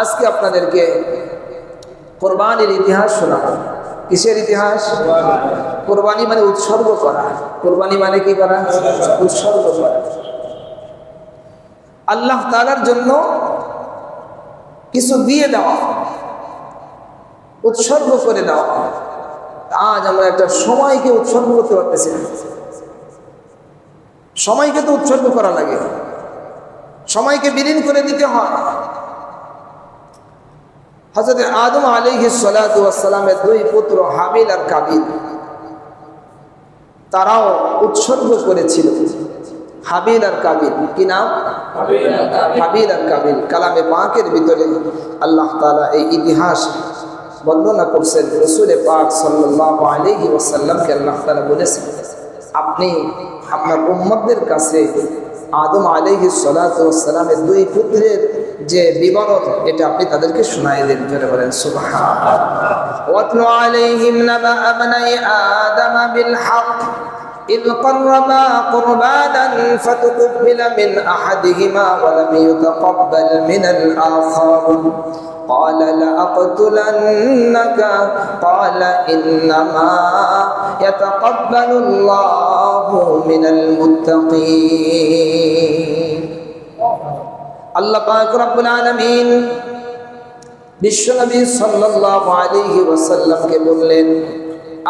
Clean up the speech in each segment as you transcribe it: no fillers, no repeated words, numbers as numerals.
আজকে আপনাদেরকে কোরবানির ইতিহাস শোনাবো। কিসের ইতিহাস? কোরবানি মানে উৎসর্গ করা। কোরবানি মানে কি করা? উৎসর্গ করা। আল্লাহ তাআলার জন্য কিছু দিয়ে দেওয়া, উৎসর্গ করে দেওয়া। আজ আমরা একটা সময়কে উৎসর্গ করতে পারতেছি না। সময়কে তো উৎসর্গ করা লাগে, সময়কে বিলীন করে দিতে হয়। হযরত আদম আলাইহিস সালাতু ওয়াস সালামের দুই পুত্র হাবিল আর কাবিল, তারাও উৎসর্গ করেছিল। হাবিল আর কাবিল, কি নাম? হাবিল আর কাবিল। কালামে পাকের ভিতরে আল্লাহ তাআলা এই ইতিহাস বর্ণনা করছেন। রাসূল পাক সাল্লাল্লাহু আলাইহি ওয়াসাল্লামকে আল্লাহ তাআলা বলেছেন, আপনি আপনার উম্মতদের কাছে আদম আলাইহিস সালাতু ওয়াস সালামের দুই পুত্রের যে বিবরণ, এটা আপনি তাদেরকে শোনায় দেন। জোরে বলেন সুবহানাল্লাহ। ওয়াতলু আলাইহিম নাবা আবনাই আদম বিল হক إذ قربا قربانا فتقبل من أحدهما ولم يتقبل من الآخر قال لأقتلنك قال إنما يتقبل الله من المتقين। আল্লাহ পাক রব্বুল আলামিন বিশ্বনবী সাল্লাল্লাহু আলাইহি ওয়াসাল্লামকে বললেন,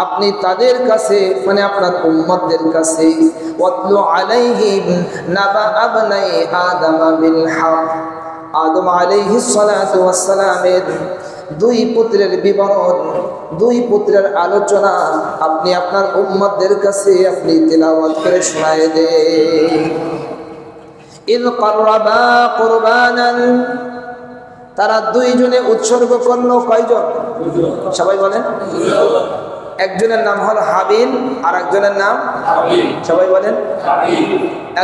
আপনি তাদের কাছে মানে আপনার উম্মতদের কাছে ওয়াতলু আলাইহিম নাবা আবনাই আদম বিল হক, আদম আলাইহিস সালাতু ওয়াস সালামের দুই পুত্রের বিবরণ, দুই পুত্রের আলোচনা আপনি আপনার উম্মতদের কাছে আপনি তেলাওয়াত করে শোনায় দেন। ইয ক্বাররাবা কুরবানান, তারা দুইজনে উৎসর্গ করলো। কয়জন? সবাই বলেন। একজনের নাম হলো হাবিল আর একজনের নাম কাবিল। সবাই বলেন।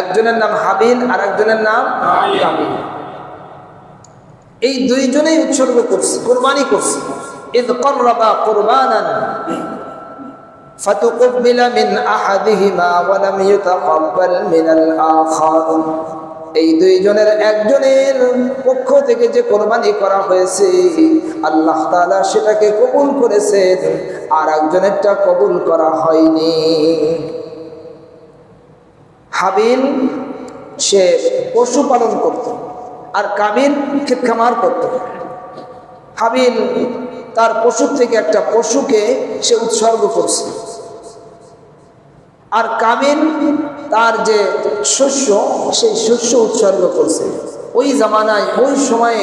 একজনের নাম হাবিল আর একজনের নাম কাবিল। এই দুইজনেই উৎসর্গ করছে, কুরবানি করছে। ইয ক্বাররাবা কুরবানান ফাতুকবিলা মিন আহাদিহিমা ওয়া লাম ইউতাকাব্বাল মিনাল আখার, এই দুইজনের একজনের পক্ষ থেকে যে কোরবানি করা হয়েছে আল্লাহ তাআলা সেটাকে কবুল করেছেন, আর একজনেরটা কবুল করা হয়নি। হাবিল সে পশুপালন করত আর কাবিল ক্ষেত খামার করত। হাবিল তার পশুর থেকে একটা পশুকে সে উৎসর্গ করছে, আর কাবিল তার যে শস্য সেই শস্য উৎসর্গ করছে। ওই জামানায় ওই সময়ে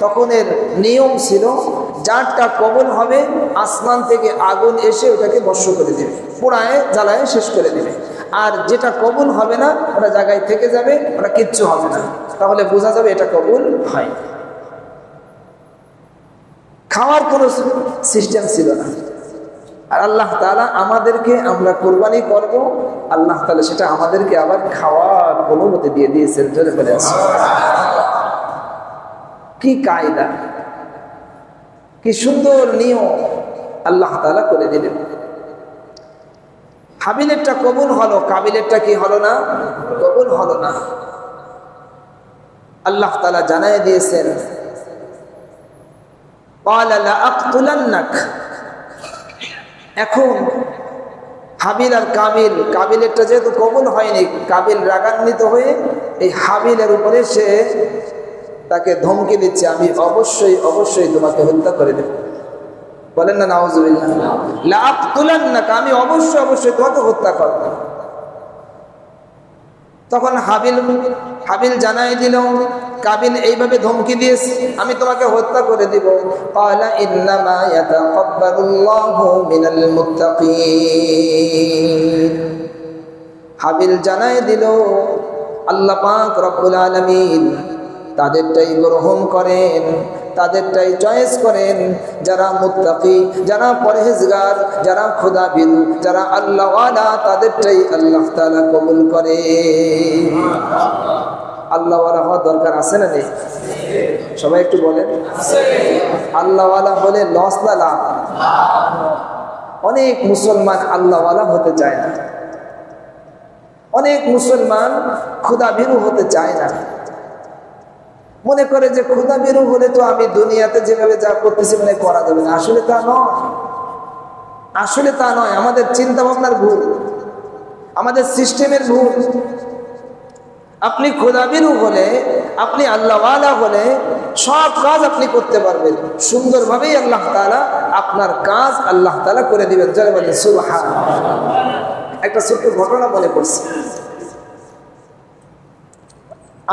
তখনের নিয়ম ছিল, যারটা কবুল হবে আসমান থেকে আগুন এসে ওটাকে ভস্ম করে দেবে, পোড়ায় জ্বালায় শেষ করে দেবে। আর যেটা কবুল হবে না ওটা জায়গায় থেকে যাবে, ওটা কিচ্ছু হবে না। তাহলে বোঝা যাবে এটা কবুল হয়। খাওয়ার কোনো সিস্টেম ছিল না। আর আল্লাহ তাআলা আমাদেরকে, আমরা কোরবানি করব, আল্লাহ তাআলা সেটা আমাদেরকে আবার খাওয়ার অনুমতি দিয়ে দিয়েছেন। জোরে বলেন কি কায়দা, কি সুন্দর নিয়ম আল্লাহ তাআলা করে দিলেন। হাবিলেরটা কবুল হলো, কাবিলেরটা কি হলো না? কবুল হলো না। আল্লাহ তাআলা জানায় দিয়েছেন, ক্বালা লাআকতুলান্নাক। এখন হাবিল আর কাবিল, কাবিলেরটা যেহেতু কবুল হয়নি, কাবিল রাগান্বিত হয়ে এই হাবিলের উপরে সে তাকে ধমকি দিচ্ছে, আমি অবশ্যই অবশ্যই তোমাকে হত্যা করে দেব। বলেন না নাউজুবিল্লাহ। লাআকতুলান্নাক, আমি অবশ্যই অবশ্যই তোমাকে হত্যা করব। তখন হাবিল জানাই দিল, কাবিল এইভাবে ধমকি দিয়েছে, আমি তোমাকে হত্যা করে দিব। ক্বালা ইন্নামা ইয়াতাকাব্বালুল্লাহু মিনাল মুত্তাকিন। হাবিল জানাই দিল, আল্লাহ পাক রব্বুল আলামিন তাদেরটাই গ্রহণ করেন, তাদেরটাই চয়েস করেন যারা মুত্তাকি, যারা পরহেজগার, যারা খোদাভীরু, যারা আল্লাহওয়ালা, তাদেরটাই আল্লাহ তাআলা কবুল করে। আল্লাহওয়ালা হওয়ার দরকার আছে না নেই? সবাই একটু বলেন। আল্লাহওয়ালা হলে লস না লাভ? অনেক মুসলমান আল্লাহওয়ালা হতে চায় না, অনেক মুসলমান খোদাভীরু হতে চায় না। মনে করে যে খোদা বিরু হলে তো আমি দুনিয়াতে যেভাবে যা করতেছি মনে করা যাবে না। আসলে তা নয়, আসলে তা নয়। আমাদের চিন্তা ভাবনার ভুল, আমাদের সিস্টেমের ভুল। আপনি খোদা বিরু হলে, আপনি আল্লাহওয়ালা হলে সব কাজ আপনি করতে পারবেন সুন্দরভাবেই। আল্লাহ তাআলা আপনার কাজ আল্লাহ তাআলা করে দিবেন। যারা বলেন সুবহানাল্লাহ। একটা ছোট্ট ঘটনা মনে পড়ছে।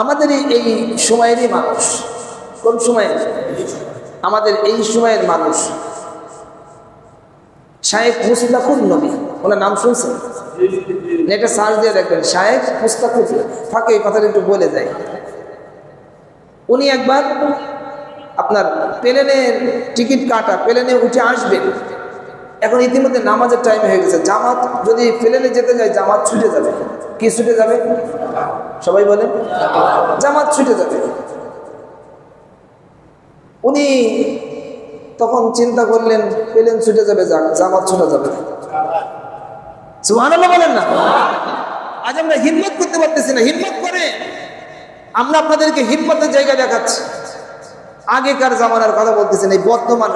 আমাদের এই সময়েরই মানুষ, কোন সময়ের? আমাদের এই সময়ের মানুষ শায়েখ মুস্তাকুর নবী, ওনার নাম শুনছেন? নেটে সার্চ দিয়ে দেখবেন শায়েখ মুস্তাকুর। ফাঁকে এই কথাটা একটু বলে যায়। উনি একবার আপনার প্লেনের টিকিট কাটা, প্লেনে উঠে আসবেন। এখন ইতিমধ্যে নামাজের টাইম হয়ে গেছে। জামাত যদি প্লেনে যেতে যায় জামাত ছুটে যাবে। কি ছুটে যাবে? সবাই বলেন জামাত ছুটে যাবে। উনি তখন চিন্তা করলেন প্লেন ছুটে যাবে, জামাত ছুটে যাবে। সুবহানাল্লাহ বলেন না। আজ আমরা হিম্মত করতে পারতেছি না। হিম্মত করে আমরা আপনাদেরকে হিম্মতের জায়গা দেখাচ্ছি। আগেকার জামানার কথা বলতেছেন, এই বর্তমান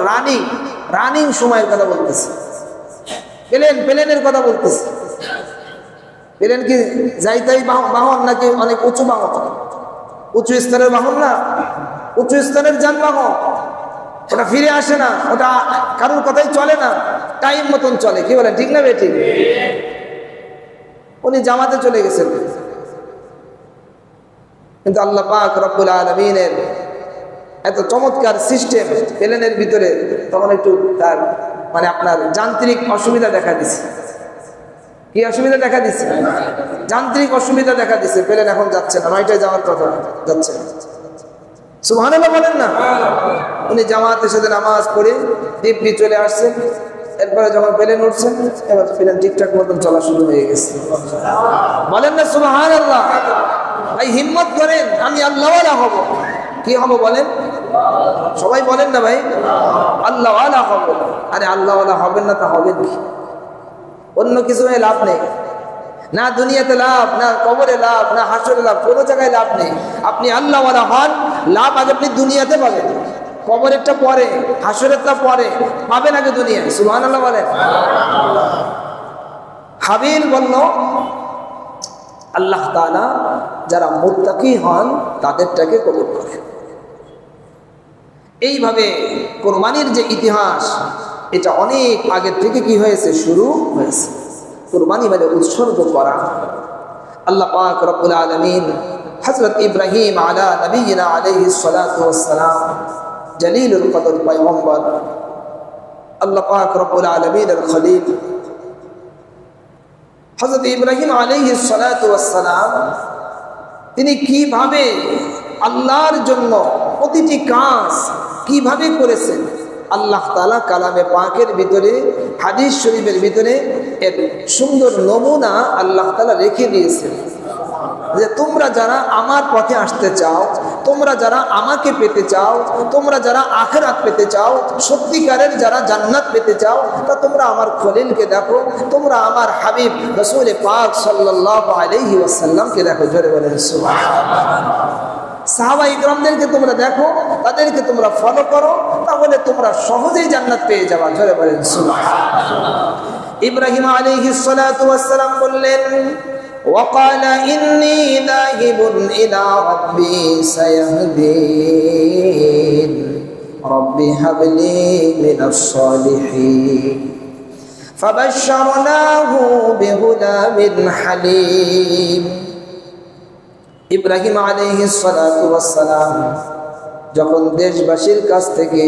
রানিং সময়ের কথা বলতেছি। প্লেনের কথা বলতেছি। প্লেন কি যাইতাই বাহন নাকি অনেক উঁচু বাহন? উঁচু স্তরের বাহন না, উঁচু স্তরের যানবাহন। ওটা ফিরে আসে না, ওটা কারোর কথাই চলে না, টাইম মতন চলে। কি বলেন, ঠিক না বেঠিক? উনি জামাতে চলে গেছেন, কিন্তু আল্লাহ পাক রব্বুল আলামিনের এত চমৎকার সিস্টেম প্লেনের ভিতরে, তখন একটু তার মানে আপনার যান্ত্রিক অসুবিধা দেখা দিছে। কি অসুবিধা দেখা দিচ্ছে? যান্ত্রিক অসুবিধা দেখা দিচ্ছে। প্লেন এখন যাচ্ছে না, নয়টায় যাওয়ার কথা, যাচ্ছে না। সুবহানাল্লাহ বলেন না। উনি জামাতের সাথে নামাজ পড়ে দিব্যি চলে আসছেন। এরপরে যখন প্লেন উঠছেন, এবার প্লেন ঠিকঠাক মতন চলা শুরু হয়ে গেছে। বলেন না সুবহানাল্লাহ। ভাই হিম্মত করেন, আমি আল্লাহওয়ালা হব। কি হব বলেন? সবাই বলেন না ভাই, আল্লাহওয়ালা হব। আরে আল্লাহওয়ালা হবেন না তা হবেন কি? অন্য কিছু লাভ নেই, না দুনিয়াতে লাভ, না কবরে লাভ, না হাসরে লাভ, কোনো জায়গায় লাভ নেই। আপনি আল্লাহওয়ালা হন, লাভ আগে আপনি দুনিয়াতে পাবেন। কবরেরটা পরে, হাসরেরটা পরে, পাবেন আগে দুনিয়ায়। সুবহানাল্লাহ বলেন। হাবিল বলল, আল্লাহ তাআলা যারা মুত্তাকি হন তাদেরটাকে কবুল করেন। এইভাবে কোরবানির যে ইতিহাস, এটা অনেক আগের থেকে কি হয়েছে, শুরু হয়েছে। কুরবানি মানে উৎসর্গ করা। আল্লাহ পাক রব্বুল আলামিন হযরত ইব্রাহিম আলা নবিয়িনা আলাইহিস সালাতু ওয়াস সালাম, জলিলুল কদর পয়গম্বর, আল্লাহ পাক রব্বুল আলামিনের খলিল হযরত ইব্রাহিম আলাইহিস সালাতু ওয়াস সালাম, তিনি কিভাবে আল্লাহর জন্য প্রতিটি কাজ কিভাবে করেছেন, আল্লাহ তাআলা কালামে পাকের ভিতরে, হাদিস শরীফের ভিতরে এর সুন্দর নমুনা আল্লাহ তাআলা রেখে দিয়েছেন। যে তোমরা যারা আমার পথে আসতে চাও, তোমরা যারা আমাকে পেতে চাও, তোমরা যারা আখিরাত পেতে চাও, সত্যিকারের যারা জান্নাত পেতে চাও, তা তোমরা আমার খলিলকে দেখো, তোমরা আমার হাবিব রাসূল পাক সাল্লাল্লাহু আলাইহি ওয়াসাল্লামকে দেখো। জোরে বলেন সুবহানাল্লাহ। সাহাবা ইকরামদেরকে তোমরা দেখো, তাদেরকে তোমরা ফলো করো, তাহলে তোমরা সহজেই জান্নাত পেয়ে যাবে। জোরে বলেন সুবহানাল্লাহ। ইব্রাহিম আলাইহিস সালাতু ওয়াস সালাম বললেন, وقال إني ذاهب إلى ربي سيهدين رب هب لي من الصالحين فبشرناه بغلام حليم। ইব্রাহিম আলাইহিস সালাতু ওয়াস সালাম যখন দেশবাসীর কাছ থেকে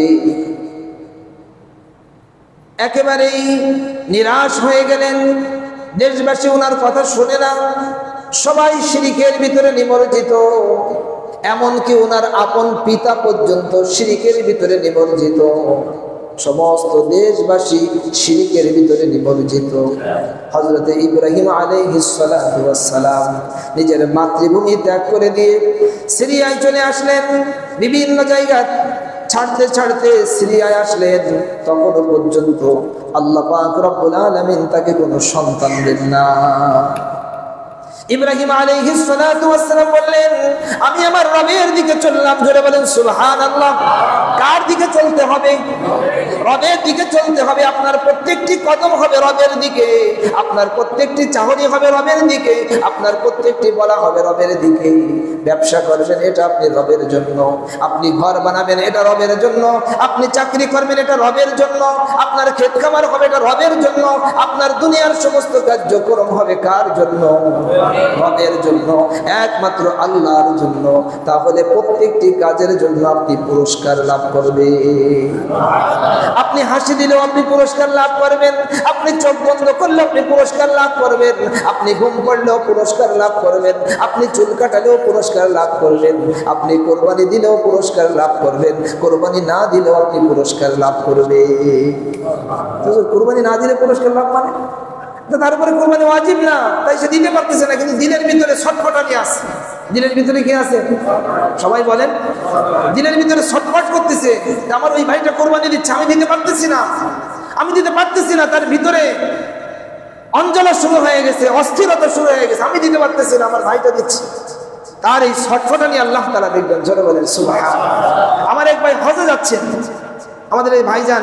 একেবারেই নিরাশ হয়ে গেলেন, দেশবাসী ওনার কথা শুনে না, সবাই শিরকের ভিতরে নিমজ্জিত, এমনকি ওনার আপন পিতা পর্যন্ত শিরকের ভিতরে নিমজ্জিত, সমস্ত দেশবাসী শিরকের ভিতরে নিমজ্জিত। হযরত ইব্রাহিম আলাইহিস সালাতু ওয়াস সালাম নিজের মাতৃভূমি ত্যাগ করে দিয়ে সিরিয়ায় চলে আসলেন। বিভিন্ন জায়গা ছাড়তে ছাড়তে সিরিয়ায় আসলেন। তখনও পর্যন্ত আল্লাহ পাক রব্বুল আলামিন তাকে কোনো সন্তান দেন না। ইব্রাহিম আলাইহিস সালাতু ওয়াস সালাম বললেন, আমি আমার রবের দিকে চললাম। জোরে বলেন সুবহানাল্লাহ। কার দিকে চলতে হবে? রবের দিকে চলতে হবে। আপনার প্রত্যেকটি কদম হবে রবের দিকে, আপনার প্রত্যেকটি চাহনি হবে রবের দিকে, আপনার প্রত্যেকটি বলা হবে রবের দিকে। ব্যবসা করবেন, এটা আপনি রবের জন্য। আপনি ঘর বানাবেন, এটা রবের জন্য। আপনি চাকরি করবেন, এটা রবের জন্য। আপনার ক্ষেত খামার হবে, এটা রবের জন্য। আপনার দুনিয়ার সমস্ত কার্যক্রম হবে কার জন্য? রবের জন্য, একমাত্র আল্লাহর জন্য। তাহলে প্রত্যেকটি কাজের জন্য আপনি পুরস্কার লাভ করবেন। আপনি হাসি দিলেও আপনি পুরস্কার লাভ করবেন, আপনি চোখ বন্ধ করলেও আপনি পুরস্কার লাভ করবেন, আপনি ঘুম পড়লেও পুরস্কার লাভ করবেন, আপনি চুল কাটালেও পুরস্কার লাভ করবেন, আপনি কোরবানি দিলেও পুরস্কার লাভ করবেন, কোরবানি না দিলেও আপনি পুরস্কার লাভ করবেন। কোরবানি না দিলে পুরস্কার লাভ মানে তারপরে কোরবানি ওয়াজিব না, তাই সে দিতে পারতেছে না, কিন্তু দিলের ভিতরে ছটফটানি আছে। দিলের ভিতরে কি আছে? সবাই বলেন। দিলের ভিতরে ছটফট করতেছে, আমার ওই ভাইটা কোরবানি দিচ্ছে, আমি দিতে পারতেছি না, আমি দিতে পারতেছি না। তার ভিতরে অঞ্জলা শুরু হয়ে গেছে, অস্থিরতা শুরু হয়ে গেছে, আমি দিতে পারতেছি না, আমার ভাইটা দিচ্ছে। তার এই ছটফটানি আল্লাহ তাআলা দেখবেন। জোরে বলেন সুবহানাল্লাহ। আমার এক ভাই হজে যাচ্ছেন, আমাদের এই ভাইজান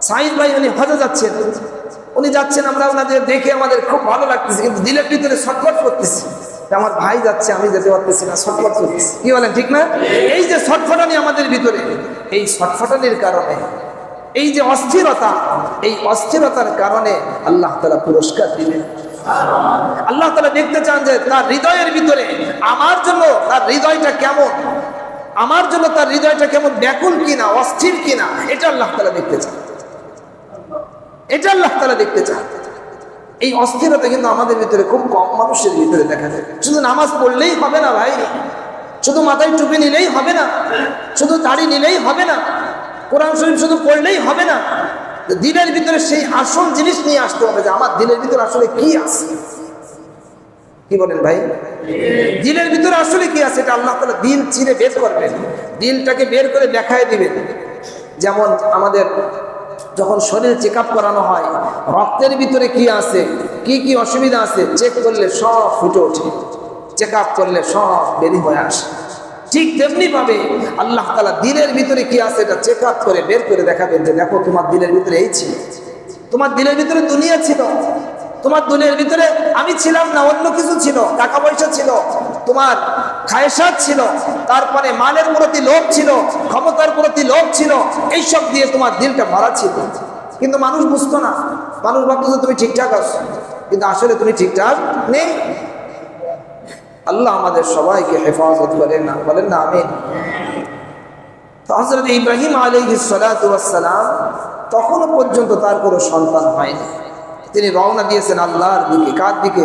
সাইদ ভাই, উনি হজে যাচ্ছেন। উনি যাচ্ছেন, আমরা ওনাদের দেখে আমাদের খুব ভালো লাগতেছে, কিন্তু দিলের ভিতরে ছটফট করতেছি, আমার ভাই যাচ্ছে, আমি যেতে পারতেছি না, ছটফট করতেছি। কি বলেন, ঠিক না? এই যে ছটফটানি আমাদের ভিতরে, এই ছটফটানির কারণে, এই যে অস্থিরতা, এই অস্থিরতার কারণে আল্লাহ তাআলা পুরস্কার দিবেন। আল্লাহ তাআলা দেখতে চান যে তার হৃদয়ের ভিতরে আমার জন্য তার হৃদয়টা কেমন, আমার জন্য তার হৃদয়টা কেমন, ব্যাকুল কিনা, অস্থির কিনা, এটা আল্লাহ তাআলা দেখতে চান। এটা আল্লাহ তাআলা দেখতে চান। এই অস্থিরতা কিন্তু আমাদের ভিতরে খুব কম মানুষের ভিতরে দেখা যায়। শুধু নামাজ পড়লেই হবে না ভাই, শুধু মাথায় টুপি নিলেই হবে না, শুধু দাড়ি নিলেই হবে না, কোরআন শরীফ শুধু পড়লেই হবে না। দিলের ভিতরে সেই আসল জিনিস নিয়ে আসতে হবে যে আমার দিলের ভিতরে আসলে কি আছে। কি বলেন ভাই? দিলের ভিতরে আসলে কি আছে, এটা আল্লাহ তাআলা দিল চিনে বের করবেন, দিলটাকে বের করে দেখায় দিবেন। যেমন আমাদের যখন শরীর চেক আপ করানো হয়, রক্তের ভিতরে কি আছে, কি কি অসুবিধা আছে, চেক করলে সব ফুটে ওঠে, চেক আপ করলে সব বেরিয়ে হয়ে আসে। ঠিক তেমনি ভাবে আল্লাহ তাআলা দিলের ভিতরে কি আছে এটা চেক আপ করে বের করে দেখাবেন যে দেখো তোমার দিলের ভিতরে এই ছিল, তোমার দিলের ভিতরে দুনিয়া ছিল, তোমার দিলের ভিতরে আমি ছিলাম না, অন্য কিছু ছিল, টাকা পয়সা ছিল, তোমার খায়সাত ছিল, তারপরে মালের প্রতি লোভ ছিল, ক্ষমতার প্রতি লোভ ছিল, এইসব দিয়ে তোমার দিলটা ভরা ছিল। কিন্তু মানুষ বুঝতো না, মানুষ ভাবতো যে তুমি ঠিকঠাক আছো, কিন্তু আসলে তুমি ঠিকঠাক নেই। আল্লাহ আমাদের সবাইকে হেফাজত করেন না, বলেন না আমিন। তো হযরত ইব্রাহিম আলাইহিস সালাতু ওয়াস সালাম তখনও পর্যন্ত তার কোনো সন্তান হয়নি। তিনি রওনা দিয়েছেন আল্লাহর দিকে। কার দিকে?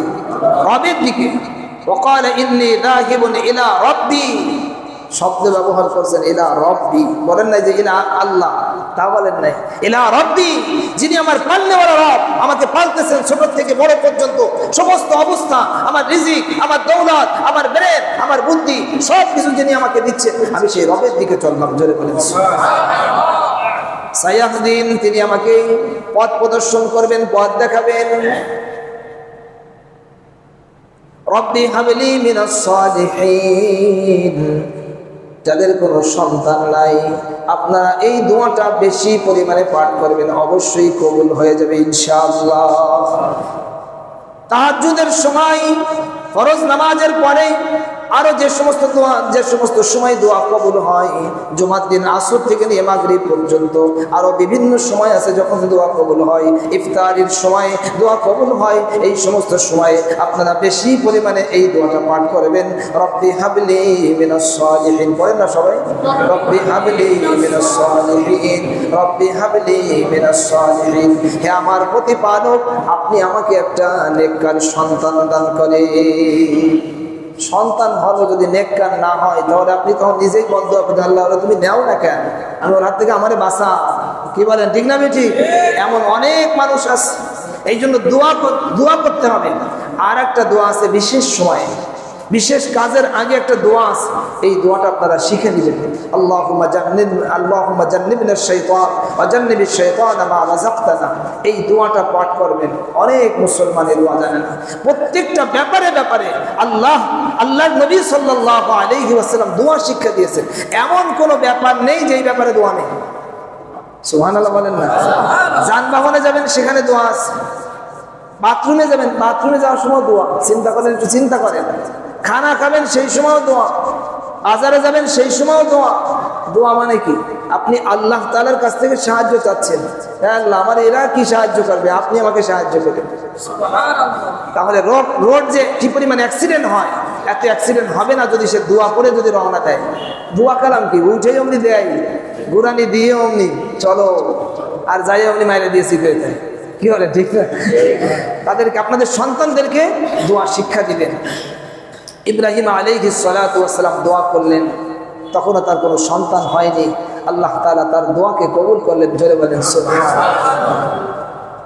রবের দিকে। ওয়াকালা ইন্নী যাহিবুন ইলা রাব্বি, শব্দ ব্যবহার করছেন ইলা রাব্বি, বলেন নাই যে ইলা আল্লাহ, তা বলেন নাই, ইলা রাব্বি, যিনি আমার পালনেওয়ালা রব, আমাকে পালতেছেন ছোট থেকে বড় পর্যন্ত, সমস্ত অবস্থা, আমার রিজিক, আমার দৌলত, আমার ব্রেন, আমার বুদ্ধি, সব কিছু যিনি আমাকে দিচ্ছেন, আমি সেই রবের দিকে চললাম। জোরে বলেন সুবহানাল্লাহ। সায়াহদিন, তিনি আমাকে পথ প্রদর্শন করবেন, পথ দেখাবেন। রব্বি হাবলি মিনাস সালিহিন, যাদের কোনো সন্তান নাই আপনারা এই দোয়াটা বেশি পরিমাণে পাঠ করবেন, অবশ্যই কবুল হয়ে যাবে ইনশাআল্লাহ। তাহাজ্জুদের সময়, ফরজ নামাজের পরে আরো যে সমস্ত দোয়া, যে সমস্ত সময় দোয়া কবুল হয়, জুমার দিন আসর থেকে নিয়ে মাগরিব পর্যন্ত আরো বিভিন্ন সময় আছে যখন দোয়া কবুল হয়, ইফতারির সময় দোয়া কবুল হয়, এই সমস্ত সময় আপনারা বেশি পরিমাণে এই দোয়াটা পাঠ করবেন। রব্বি হাবলি মিনাস সালিহিন, পড়েন না সবাই, রব্বি হাবলি মিনাস সালিহিন, রব্বি হাবলি মিনাস সালিহিন। হে আমার প্রতিপালক, আপনি আমাকে একটা নেককার সন্তান দান করেন। সন্তান হলো যদি নেককার না হয় তাহলে আপনি তখন নিজেই বদ্ধ আপনি, আল্লাহ তুমি নেও না কেন, আমি ওর হাত থেকে আমারে বাঁচা। কি বলেন, ঠিক না বেঠিক? এমন অনেক মানুষ আছে। এই জন্য দোয়া করতে হবে। আর একটা দোয়া আছে বিশেষ সময়ে, বিশেষ কাজের আগে একটা দোয়া আছে, এই দোয়াটা আপনারা শিখে নেবেন। আল্লাহুম্মা জান্নিবনা শাইতান ওয়া জান্নিবিশ শাইতানা মা রাযাকতানা, এই দোয়াটা পাঠ করবেন। অনেক মুসলমানের দোয়া জানে না। প্রত্যেকটা ব্যাপারে ব্যাপারে আল্লাহর নবী সাল্লাল্লাহু আলাইহি ওয়াসাল্লাম দোয়া শিক্ষা দিয়েছেন। এমন কোনো ব্যাপার নেই যেই ব্যাপারে দোয়া নেই। সুবহানাল্লাহ বলেন না? যানবাহনে যাবেন, সেখানে দোয়া আছে। বাথরুমে যাবেন, বাথরুমে যাওয়ার সময় দোয়া। চিন্তা করেন, একটু চিন্তা করেন। খানা খাবেন, সেই সময়ও দোয়া। বাজারে যাবেন, সেই সময়ও দোয়া। দোয়া মানে কি? আপনি আল্লাহ তাআলার কাছ থেকে সাহায্য চাচ্ছেন। হ্যাঁ আল্লাহ, আমার এরা কি সাহায্য করবে, আপনি আমাকে সাহায্য করেন। তাহলে রোড যে কি পরিমাণ অ্যাক্সিডেন্ট হয়, এত অ্যাক্সিডেন্ট হবে না যদি সে দোয়া করে যদি রওনা দেয়। দোয়া কালাম কি? উঠেই অমনি দেয়, গুরানি দিয়ে অমনি চলো, আর যাই অমনি মাইরে দিয়ে শিখে দেয়। কি বলে ঠিক না? তাদেরকে, আপনাদের সন্তানদেরকে দোয়া শিক্ষা দিবেন। ইব্রাহিম আলাইহিস সালাতু ওয়াস সালাম দোয়া করলেন, তখনও তার কোনো সন্তান হয়নি। আল্লাহ তাআলা তার দোয়াকে কবুল করলেন। জোরে বলেন সুবহানাল্লাহ।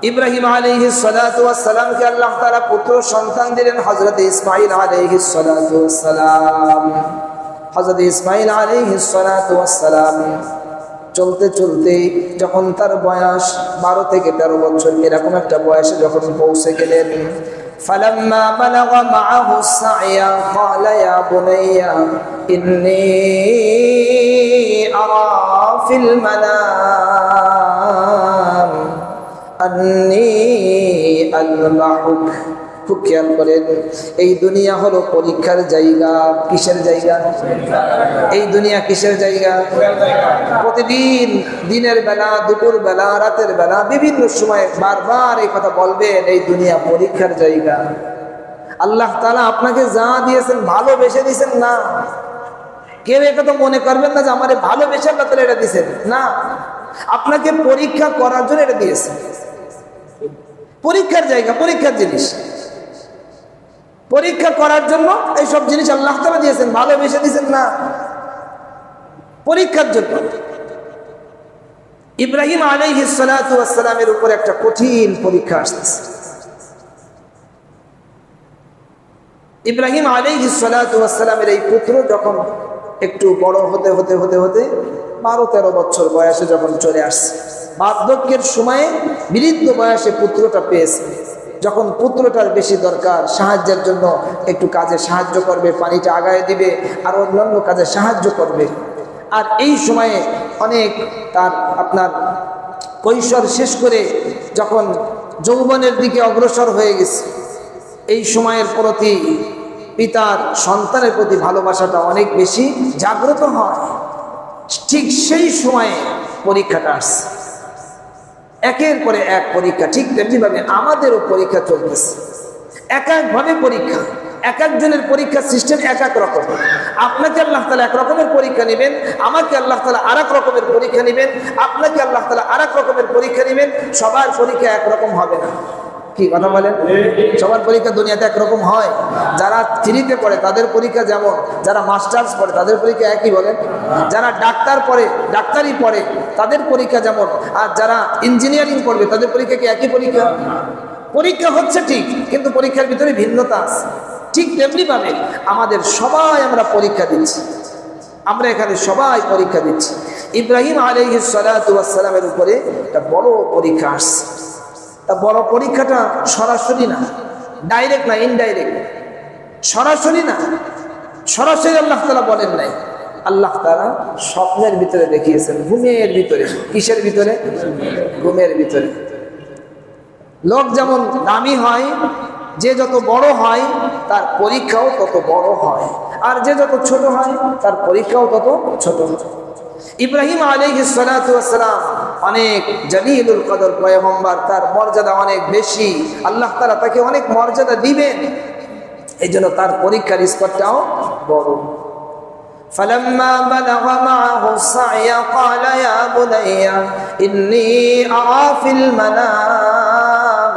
ইব্রাহিম আলাইহিস সালাতু ওয়াস সালামকে আল্লাহ তাআলা পুত্র সন্তান দিলেন, হযরত ইসমাঈল আলাইহিস সালাতু ওয়াস সালাম। হযরত ইসমাঈল আলাইহিস সালাতু ওয়াস সালাম চলতে চলতে যখন তার বয়স 12 থেকে 13 বছর এরকম একটা বয়সে যখন পৌঁছে গেলেন, فلما بلغ معه السعي قال يا بني إني أرى في المنام أني أذبحك। খুব খেয়াল করেন, এই দুনিয়া হলো পরীক্ষার জায়গা। কিসের জায়গা? এই দুনিয়া কিসের জায়গা? প্রতিদিন দিনের বেলা, দুপুর বেলা, রাতের বেলা, বিভিন্ন সময় বারবার এই কথা বলবেন, এই দুনিয়া পরীক্ষার জায়গা। আল্লাহ তাআলা আপনাকে যা দিয়েছেন ভালোবেসে দিয়েছেন না। কেউ এটা তো মনে করবেন না যে আমারে ভালোবেসে আল্লাহ তাআলা এটা দিয়েছেন, না, আপনাকে পরীক্ষা করার জন্য এটা দিয়েছেন। পরীক্ষার জায়গা, পরীক্ষার জিনিস, পরীক্ষা করার জন্য এইসব জিনিস আল্লাহ তাআলা দিয়েছেন, ভালোবেসে দিয়েছেন না, পরীক্ষার জন্য। ইব্রাহিম আলাইহিস সালাতু ওয়াস সালামের উপর একটা কঠিন পরীক্ষা আসছে। ইব্রাহিম আলাইহিস সালাতু ওয়াস সালামের এই পুত্র যখন একটু বড় হতে হতে হতে হতে 12-13 বছর বয়সে যখন চলে আসছে, বার্ধক্যের সময়ে বৃদ্ধ বয়সে পুত্রটা পেয়েছে। যখন পুত্রটার বেশি দরকার, সাহায্যের জন্য একটু কাজে সাহায্য করবে, পানিটা আগায় দিবে, আর অন্যান্য কাজে সাহায্য করবে। আর এই সময়ে অনেক তার আপনার কৈশোর শেষ করে যখন যৌবনের দিকে অগ্রসর হয়ে গেছে, এই সময়ের প্রতি পিতার সন্তানের প্রতি ভালোবাসাটা অনেক বেশি জাগ্রত হয়। ঠিক সেই সময়ে পরীক্ষাটা আসছে, একের পরে এক পরীক্ষা। ঠিক তেমনিভাবে আমাদেরও পরীক্ষা চলতেছে, এক একভাবে পরীক্ষা। এক একজনের পরীক্ষার সিস্টেম এক এক রকম। আপনাকে আল্লাহ তাআলা এক রকমের পরীক্ষা নেবেন, আমাকে আল্লাহ তাআলা আর এক রকমের পরীক্ষা নেবেন, আপনাকে আল্লাহ তাআলা আর এক রকমের পরীক্ষা নেবেন। সবার পরীক্ষা একরকম হবে না। কি কথা বলেন? সবার পরীক্ষা দুনিয়াতে একরকম হয়? যারা থ্রিতে পড়ে তাদের পরীক্ষা যেমন, যারা মাস্টার্স পড়ে তাদের পরীক্ষা একই বলেন, যারা ডাক্তার পড়ে, ডাক্তারি পড়ে তাদের পরীক্ষা যেমন, আর যারা ইঞ্জিনিয়ারিং পড়বে তাদের পরীক্ষা কি একই পরীক্ষা? পরীক্ষা হচ্ছে ঠিক, কিন্তু পরীক্ষার ভিতরে ভিন্নতা আছে। ঠিক তেমনিভাবে আমাদের সবাই আমরা পরীক্ষা দিচ্ছি, আমরা এখানে সবাই পরীক্ষা দিচ্ছি। ইব্রাহিম আলাইহিস সালাতু ওয়াস সালামের উপরে একটা বড় পরীক্ষা আসছে। তা বড় পরীক্ষাটা সরাসরি না, ডাইরেক্ট না, ইনডাইরেক্ট। সরাসরি না, সরাসরি আল্লাহ তাআলা বলেন নাই। আল্লাহ তাআলা স্বপ্নের ভিতরে দেখিয়েছেন, ঘুমের ভিতরে। কিসের ভিতরে? ঘুমের ভিতরে। লোক যেমন দামি হয়, যে যত বড় হয় তার পরীক্ষাও তত বড় হয়, আর যে যত ছোট হয় তার পরীক্ষাও তত ছোট হয়। ইব্রাহিম আলাইহিস সালাতু ওয়াস সালাম অনেক জলিলুল কদর পয়গম্বর, তার মর্যাদা অনেক বেশি। আল্লাহ তাআলা তাকে অনেক মর্যাদা দিবেন, এইজন্য তার পরীক্ষার স্তরটাও বড়। فلما بلغ معه السعي قال يا بني إني أرى في المنام।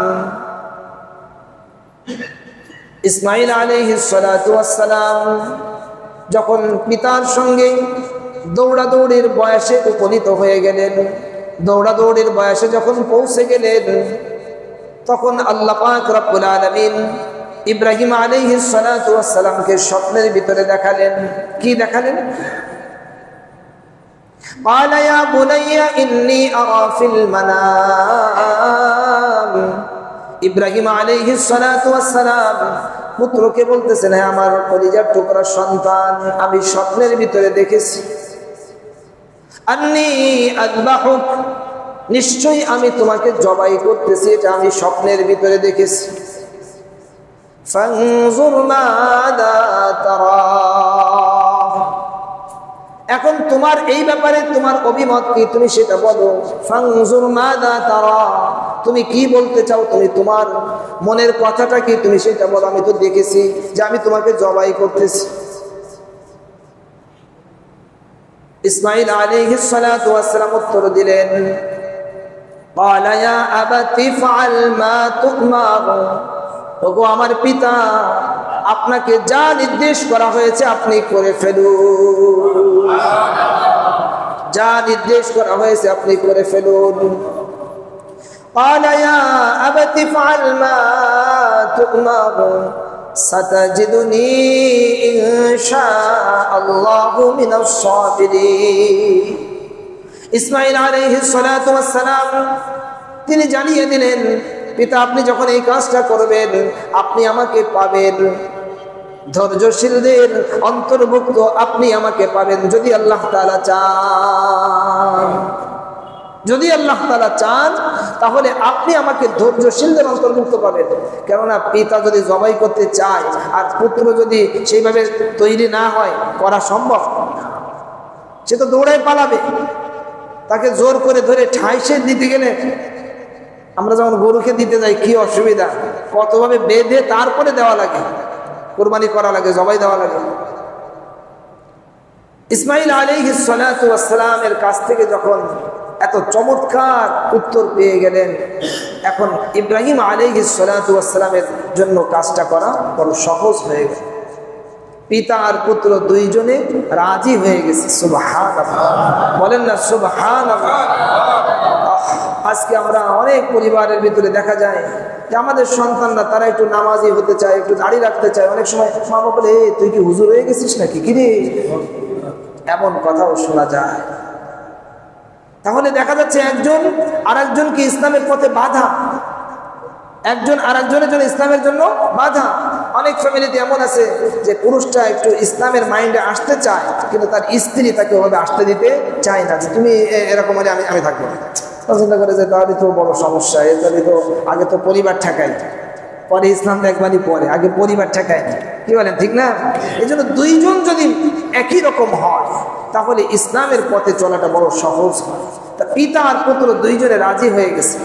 ইসমাঈল আলাইহিস সালাতু ওয়াস সালাম যখন পিতার সঙ্গে দৌড়াদৌড়ির বয়সে উপনীত হয়ে গেলেন, দৌড়াদৌড়ির বয়সে যখন পৌঁছে গেলেন, তখন আল্লাহ পাক রব্বুল আলামিন ইব্রাহিম আলাইহিস সালাতু ওয়াস সালামকে স্বপ্নের ভিতরে দেখালেন। কি দেখালেন? قال يا بني إني أرى في المنام। ইব্রাহিম আলাইহিস সালাতু ওয়াস সালাম পুত্রকে বলতেছেন, হে আমার কলিজার টুকরা সন্তান, আমি স্বপ্নের ভিতরে দেখেছি, আন্নী আযবাহুক, নিশ্চয়ই আমি তোমাকে জবাই করতেছি, এটা আমি স্বপ্নের ভিতরে দেখেছি। ফানজুর মাযা তারা, এখন তোমার এই ব্যাপারে তোমার অভিমত কি, তুমি সেটা বলো। ফানজুর মাযা তারা, তুমি কি বলতে চাও, তুমি তোমার মনের কথাটা কি, তুমি সেটা বলো। আমি তো দেখেছি যে আমি তোমাকে জবাই করতেছি। ইসমাঈল আলাইহিস সালাতু ওয়াস সালাম উত্তর দিলেন, قال يا أبت افعل ما تؤمر। ওগো আমার পিতা, আপনাকে যা নির্দেশ করা হয়েছে আপনি করে ফেলুন, যা নির্দেশ করা হয়েছে আপনি করে ফেলুন। قال يا أبت افعل ما تؤمر ستجدني إن شاء الله من الصابرين। ইসমাঈল আলাইহিস সালাতু ওয়াস সালাম তিনি জানিয়ে দিলেন, পিতা আপনি যখন এই কাজটা করবেন আপনি আমাকে পাবেন, ধৈর্যশীলদের অন্তর্ভুক্ত আপনি আমাকে পাবেন, যদি আল্লাহ তাআলা চান। যদি আল্লাহ তাআলা চান তাহলে আপনি আমাকে ধৈর্যশীলদের অন্তর্ভুক্ত পাবেন। কেননা পিতা যদি জবাই করতে চায় আর পুত্র যদি সেইভাবে তৈরি না হয়, করা সম্ভব? সে তো দৌড়ায় পালাবে। তাকে জোর করে ধরে ঠাইসে দিতে গেলে, আমরা যখন গরুকে দিতে যাই কি অসুবিধা, কতভাবে বেঁধে তারপরে দেওয়া লাগে, কুরবানি করা লাগে, জবাই দেওয়া লাগে। ইসমাঈল আলাইহিস সালাতু ওয়াস সালামের কাছ থেকে যখন এত চমৎকার উত্তর পেয়ে গেলেন, এখন ইব্রাহিম আলাইহিস সালাতু ওয়াস সালামের জন্য কাজটা করা বড় সহজ হয়ে গেল। পিতা আর পুত্র দুইজনে রাজি হয়ে গেছে। সুবহানাল্লাহ, বলেন না সুবহানাল্লাহ। আজকে আমরা অনেক পরিবারের ভিতরে দেখা যায় যে আমাদের সন্তানরা তারা একটু নামাজি হতে চায়, একটু দাড়ি রাখতে চায়। অনেক সময় মা বাবা বলে, তুই কি হুজুর হয়ে গেছিস নাকি, কিরে, এমন কথাও শোনা যায়। তাহলে দেখা যাচ্ছে একজন আরেকজনকে ইসলামের পথে বাধা, একজন আরেকজনের জন্য ইসলামের জন্য বাধা। অনেক ফ্যামিলিতে এমন আছে যে পুরুষটা একটু ইসলামের মাইন্ডে আসতে চায়, কিন্তু তার স্ত্রী তাকে ওভাবে আসতে দিতে চায় না, যে তুমি এরকম হলে আমি থাকবো না। চিন্তা করে যে তাহলে তো বড় সমস্যা, এরপরে তো আগে তো পরিবার ঠেকাই, পরে ইসলাম দেখবারই পরে, আগে পরিবার ঠেকাই, কি বলেন ঠিক না? এই জন্য দুইজন যদি একই রকম হয় তাহলে ইসলামের পথে চলাটা বড় সহজ হয়। তা পিতা আর পুত্র দুইজনে রাজি হয়ে গেছে।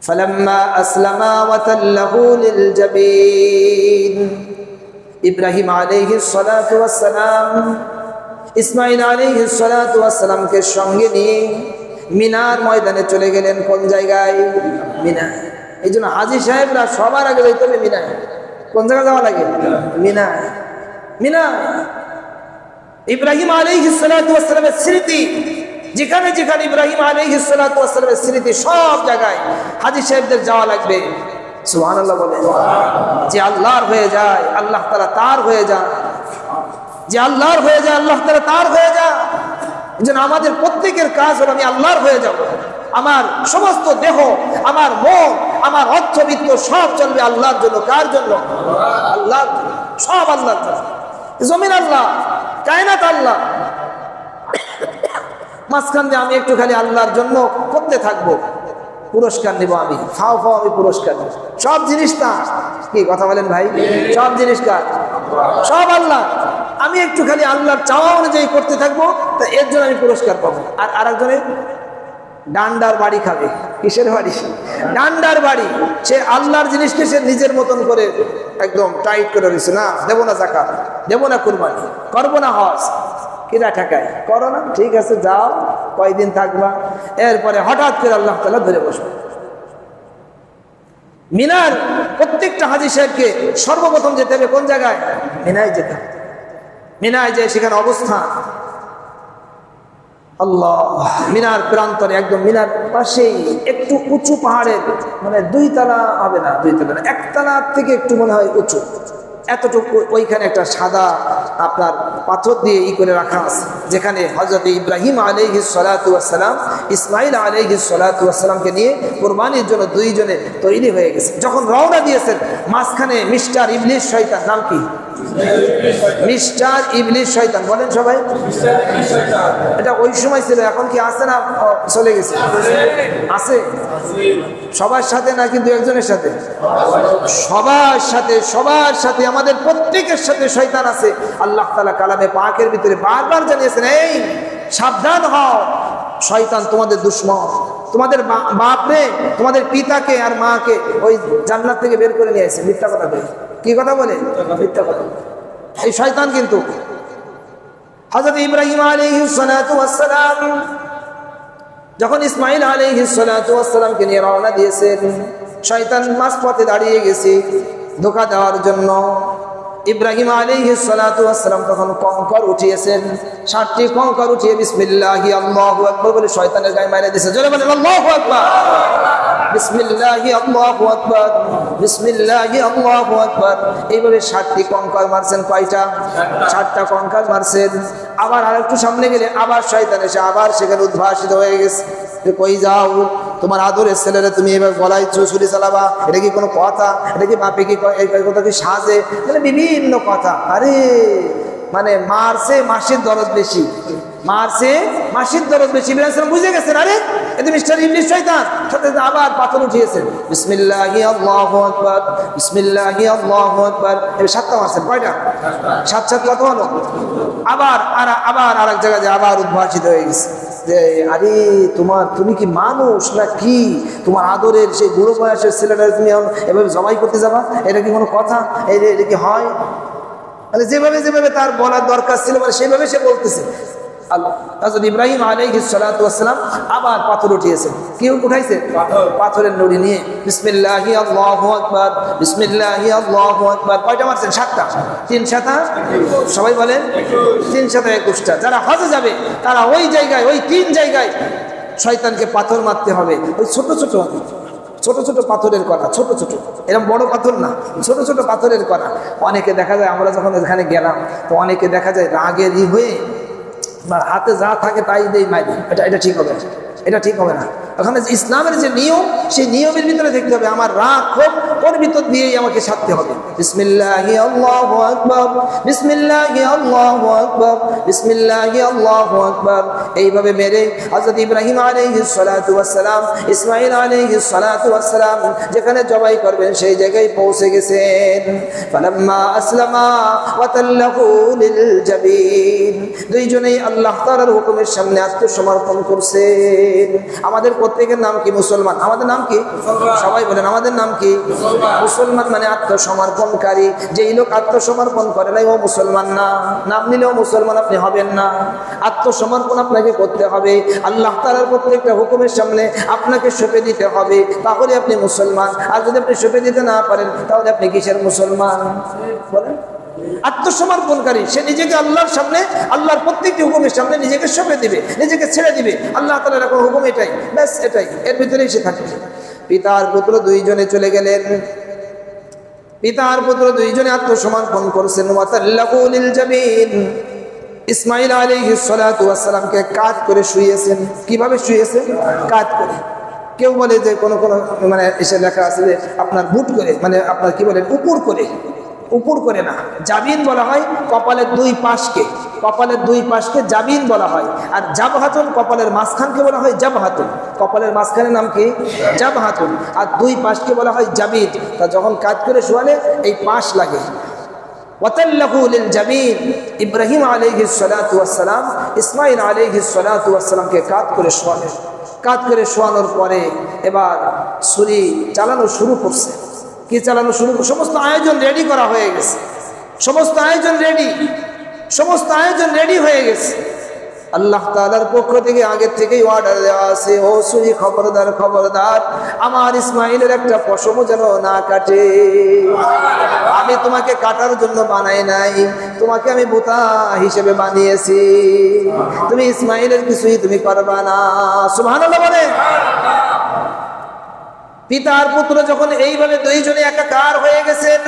فلما أسلما وتله للجبين, ইব্রাহিম আলাইহিস সালাতু ওয়াস সালাম ইসমাঈল আলাইহিস সালাতু ওয়াস সালামকে সঙ্গে নিয়ে মিনার ময়দানে চলে গেলেন। কোন জায়গায়? মিনা। এই জন্য হাজী সাহেবরা সবার আগে যাইতে হবে মিনা। কোন জায়গায় যাওয়া লাগে? মিনা। মিনা ইব্রাহিম আলাইহিস সালাতু ওয়াস সালামের স্মৃতি, যেখানে যেখানে ইব্রাহিম আলাইহিস সালাতু ওয়াস সালামের স্মৃতি, সব জায়গায় হাজী সাহেবদের যাওয়া লাগবে। সুবহানাল্লাহ বলে। যে আল্লাহর হয়ে যায় আল্লাহ তাআলা তার হয়ে যায়, যে আল্লাহর হয়ে যায় আল্লাহ তাআলা তার হয়ে যায়। যেন আমাদের প্রত্যেকের কাজ হলো আমি আল্লাহর হয়ে যাব। আমার সমস্ত দেহ, আমার মন, আমার অর্থবিত্ত সব চলবে আল্লাহর জন্য। কার জন্য? আল্লাহর জন্য। সব আল্লাহর জন্য। জমিন আল্লাহ, কায়নাত আল্লাহ, মাঝখান দিয়ে আমি একটু খালি আল্লাহর জন্য করতে থাকবো, পুরস্কার নেব আমি, ফাও ফাও আমি পুরস্কার নেব। সব জিনিস তার। কি কথা বলেন ভাই? সব জিনিস কার? সব আল্লাহ। আমি একটু খালি আল্লাহর চাওয়া অনুযায়ী করতে থাকবো, তা এর জন্য আমি পুরস্কার পাবো। আর আরেকজনে ডান্ডার বাড়ি খাবে। কিসের বাড়ি? ডান্ডার বাড়ি। সে আল্লাহর জিনিসকে সে নিজের মতন করে একদম টাইট করে রয়েছে। না, দেবো না যাকাত, দেবো না কুরবানি, করবো না হজ। কিরা ঠেকায়? করো না, ঠিক আছে যাও, কয়দিন থাকবা, এরপরে হঠাৎ করে আল্লাহ তাআলা ধরে বসবে। মিনার প্রত্যেকটা হাজী সাহেবকে সর্বপ্রথম যেতে হবে কোন জায়গায়? মিনায় যেতে হবে। মিনায় যে সেখানে অবস্থান, আল্লাহ, মিনার প্রান্তরে একদম মিনার পাশেই একটু উঁচু পাহাড়ের, মানে 2 তলা হবে না, 2 তলা না, 1 তলার থেকে একটু মনে হয় উঁচু, এতটুকু ওইখানে একটা সাদা আপনার পাথর দিয়ে করে রাখা আছে, যেখানে হযরত ইব্রাহিম আলাইহিস সালাতু ওয়াস সালাম ইসমাঈল আলাইহিস সালাতু ওয়াস সালামকে নিয়ে কুরবানির জন্য 2 জনে তৈরি হয়ে গেছে। যখন রওনা দিয়েছেন, মাঝখানে মিস্টার ইবলিস শয়তান, নাম কি? মিস্টার ইবলিস শয়তান, বলেন সবাই। এটা ওই সময় ছিল, এখন কি আছে না চলে গেছে? আছে সবার সাথে না, কিন্তু একজনের সাথে? সবার সাথে, সবার সাথে, আমাদের প্রত্যেকের সাথে শয়তান আছে। আল্লাহ তাআলা কালামে পাকের ভিতরে বারবার জানিয়েছেন, এই সাবধান হও, শয়তান তোমাদের দুশমন। তোমাদের বাপরে, তোমাদের পিতাকে আর মাকে ওই জান্নাত থেকে বের করে নিয়ে আসে। মিথ্যা কথা বলে, কি কথা বলে? মিথ্যা কথা। এই শয়তান কিন্তু হযরত ইব্রাহিম আলাইহিস সালাতু ওয়াস সালাম যখন ইসমাঈল আলাইহিস সালাতু ওয়াস সালামকে নিয়ে রওনা দিয়েছেন, শয়তান মাঝপথে দাঁড়িয়ে গেছে ধোঁকা দেওয়ার জন্য। ইব্রাহিম আলাইহিস সালাতু ওয়াস সালাম তখন কঙ্কর উঠিয়েছেন, 7টি কঙ্কর উঠিয়ে বিসমিল্লাহি আল্লাহু আকবার বলে শয়তানের গায়ে মেরে দিয়েছে। জোরে বলেন আল্লাহু আকবার। বিসমিল্লাহি আল্লাহু আকবার, বিসমিল্লাহি আল্লাহু আকবার, এইভাবে 7টি কঙ্কর মারছেন। কয়টা? 7টা কঙ্কর মারছেন। আবার আরেকটু সামনে গেলে আবার শয়তান এসে আবার সেখানে উদ্ভাসিত হয়ে গেছে। কই যাও, তোমার আদরের ছেলেরা তুমি এবার গলায় ছুরি চালাবা, এটা কি কোনো কথা? এটা কি বাপে কি কথা কি সাজে? মানে বিভিন্ন কথা। আরে মানে মারছে মাসির দরদ বেশি, মারছে মাসির দরদ বেশি। বুঝে গেছেন, আরে এটা মিস্টার ইবলিস শয়তান। সাথে আবার পাথর উঠিয়েছেন, বিসমিল্লাহি আল্লাহু আকবার, বিসমিল্লাহি আল্লাহু আকবার। এই 7টা মারছেন। কয়টা? 7 কত হলো? আবার আরেক জায়গায় আবার উদ্ভাসিত হয়ে গেছে যে আরে তুমি কি মানুষ না কি? তোমার আদরের সেই বুড়ো বয়সের ছেলেটা তুমি এভাবে জবাই করতে যাবা? এটা কি কোনো কথা? এটা কি হয়? মানে যেভাবে তার বলার দরকার ছিল, মানে সেভাবে সে বলতেছে। হযরত ইব্রাহিম আলাইহিস সালাতু ওয়াস সালাম আবার পাথর উঠিয়েছেন। কি উঠাইছে? পাথরের নুড়ি নিয়ে বিসমিল্লাহি আল্লাহু আকবার, বিসমিল্লাহি আল্লাহু আকবার। কয়টা মারছেন? 7টা। 3 7 সবাই বলেন 3 7 21টা। যারা হজে যাবে তারা ওই জায়গায়, ওই 3 জায়গায় শয়তানকে পাথর মারতে হবে। ওই ছোট ছোট পাথরের কণা, ছোট এরকম বড় পাথর না, ছোট ছোট পাথরের কণা। অনেকে দেখা যায়, আমরা যখন এখানে গেলাম তো অনেকে দেখা যায় রাগের হয়ে হাতে যা থাকে তাই দেই মারি। এটা ঠিক হবে, এটা ঠিক হবে না। ওখানে ইসলামের যে নিয়ম, সেই নিয়মের ভিতরে দেখতে হবে আমার রাগ ক্ষোভ ওর ভিতর দিয়েই আমাকে সারতে হবে। বিসমিল্লাহি আল্লাহু আকবার, বিসমিল্লাহি আল্লাহু আকবার, বিসমিল্লাহি আল্লাহু আকবার। এইভাবে মেরে হযরত ইব্রাহিম আলাইহিস সালাতু ওয়াস সালাম, ইসমাঈল আলাইহিস সালাতু ওয়াস সালাম যেখানে জবাই করবেন সেই জায়গায় পৌঁছে গেছেন। ফালাম্মা আসলামা ওয়া তাল্লাহু লিল জাবিন, দুইজনেই আল্লাহ তাআলার হুকুমের সামনে আত্মসমর্পণ করছেন। আমাদের প্রত্যেকের নাম কি? মুসলমান। আমাদের নাম কি? সবাই বলেন আমাদের নাম কি? মুসলমান। মানে আত্মসমর্পণকারী। যেই লোক আত্মসমর্পণ করে নাই ও মুসলমান না। নাম নিলেও মুসলমান আপনি হবেন না। আত্মসমর্পণ আপনাকে করতে হবে। আল্লাহ তাআলার প্রত্যেকটা হুকুমের সামনে আপনাকে সঁপে দিতে হবে, তাহলে আপনি মুসলমান। আর যদি আপনি সঁপে দিতে না পারেন তাহলে আপনি কিসের মুসলমান? বলেন। আত্মসমর্পণকারী সে নিজেকে আল্লাহর সামনে, আল্লাহর প্রত্যেকটি হুকুমের সামনে নিজেকে সঁপে দিবে, নিজেকে ছেড়ে দিবে। আল্লাহ তাআলার এখন হুকুম এটাই, ব্যাস এটাই, এর ভিতরেই সে থাকে। পিতা আর পুত্র 2 জনে চলে গেলেন। পিতা আর পুত্র 2 জনে আত্মসমর্পণ করেছেন। ওয়া তাল্লাহু লিল জাবিন, ইসমাঈল আলাইহিস সালাতু ওয়াস সালামকে কাঁধ করে শুইয়েছেন। কিভাবে শুইয়েছেন? কাঁধ করে। কেউ বলে যে কোন মানে এসে লেখা আছে যে আপনার বুট করে, মানে আপনার কি বলেন উপর করে। উপর করে না, জাবিন বলা হয় কপালের 2 পাশকে, কপালের 2 পাশকে জাবিন বলা হয়। আর জাবহাতুন, কপালের মাঝখানকে বলা হয় জাবহাতুন। কপালের মাঝখানের নাম কি? জাবহাতুন। আর 2 পাশকে বলা হয় জাবিন। তা যখন কাজ করে শোয়ালে এই পাশ লাগে। ওয়াতাল্লাহু লিল জাবিন, ইব্রাহিম আলাইহিস সালাতু ওয়াস সালাম ইসমাঈল আলাইহিস সালাতু ওয়াস সালামকে কাজ করে শোয়ালেন। কাজ করে শোয়ানোর পরে এবার ছুরি চালানো শুরু করছে। কি চালানো শুরু? সমস্ত আয়োজন রেডি করা হয়ে গেছে, সমস্ত আয়োজন রেডি, সমস্ত আয়োজন রেডি হয়ে গেছে। আল্লাহ তাআলার পক্ষ থেকে আগে থেকেই অর্ডার দেওয়া আছে, ও ছুরি খবরদার খবরদার আমার ইসমাইলের একটা পশমও যেন না কাটে। আমি তোমাকে কাটার জন্য বানাই নাই, তোমাকে আমি বোতা হিসেবে বানিয়েছি। তুমি ইসমাইলের কিছুই তুমি করবা না। সুবহানাল্লাহ বলে। পিতা আর পুত্র যখন এইভাবে দুইজনে একাকার হয়ে গেছেন,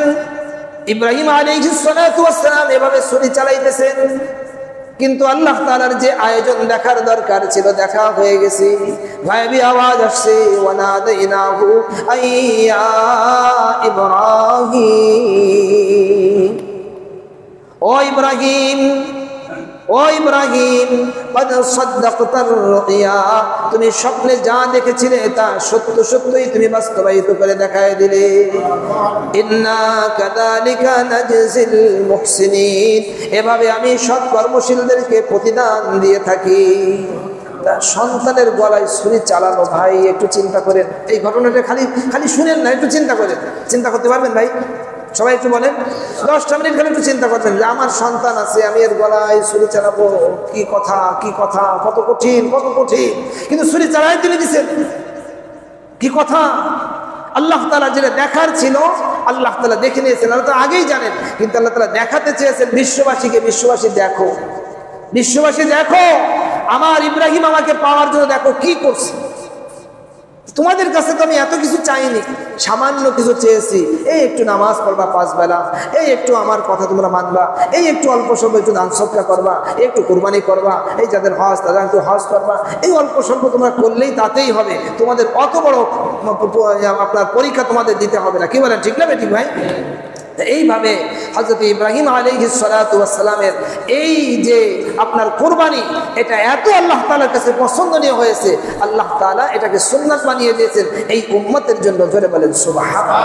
ইব্রাহিম আলাইহিস সালাতু ওয়াস সালাম এভাবে ছুরি চালাইতেছেন, কিন্তু আল্লাহ তাআলার যে আয়োজন দেখার দরকার ছিল দেখা হয়ে গেছে। গায়েবী আওয়াজ আসছে, ওয়ানাদাইনাহু আইয়া ইব্রাহিম, ও ইব্রাহিম, ও ইব্রাহিম, قد صدقت الرؤيا, তুমি স্বপ্নে যা দেখেছিলে তা সত্য সত্যই তুমি বাস্তবায়িত করে দেখায় দিলে। ইন্না কাযালিকা নাজজিল মুহসিনিন, এভাবে আমি সৎ কর্মশীলদেরকে প্রতিদান দিয়ে থাকি। তার সন্তানের গলায় ছুরি চালানো, ভাই একটু চিন্তা করেন। এই ঘটনাটা খালি খালি শুনেন না, একটু চিন্তা করেন। চিন্তা করতে পারবেন ভাই? সবাই একটু বলেন, 10টা মিনিট খালি একটু চিন্তা করবেন যে আমার সন্তান আছে, আমি এর গলায় ছুরি চালাবো। কি কথা, কি কথা, কত কঠিন, কত কঠিন, কিন্তু ছুরি চালাই তিনি দিচ্ছেন। কি কথা! আল্লাহ তাআলা যেটা দেখার ছিল আল্লাহ তাআলা দেখে নিয়েছেন, আল্লাহ তো আগেই জানেন, কিন্তু আল্লাহ তাআলা দেখাতে চেয়েছেন বিশ্ববাসীকে, বিশ্ববাসী দেখো, বিশ্ববাসী দেখো আমার ইব্রাহিম আমাকে পাওয়ার জন্য দেখো কি করছে। তোমাদের কাছে তো আমি এত কিছু চাইনি, সামান্য কিছু চেয়েছি। এই একটু নামাজ পড়বা 5 বেলা, এই একটু আমার কথা তোমরা মানবা, এই একটু অল্প সময় একটু দান সদকা করবা, একটু কুরবানি করবা, এই যাদের হজ তারা একটু হজ করবা, এই অল্প স্বল্প তোমরা করলেই তাতেই হবে। তোমাদের অত বড় আপনার পরীক্ষা তোমাদের দিতে হবে না। কি বলেন, ঠিক না ঠিক ভাই? এইভাবে হযরত ইব্রাহিম আলাইহিস সালাতু ওয়াস সালামের এই যে আপনার কুরবানি, এটা এত আল্লাহ তাআলার কাছে পছন্দনীয় হয়েছে, আল্লাহ তাআলা এটাকে সুন্নাত বানিয়ে দিয়েছেন এই উম্মতের জন্য। জোরে বলেন সুবহানাল্লাহ।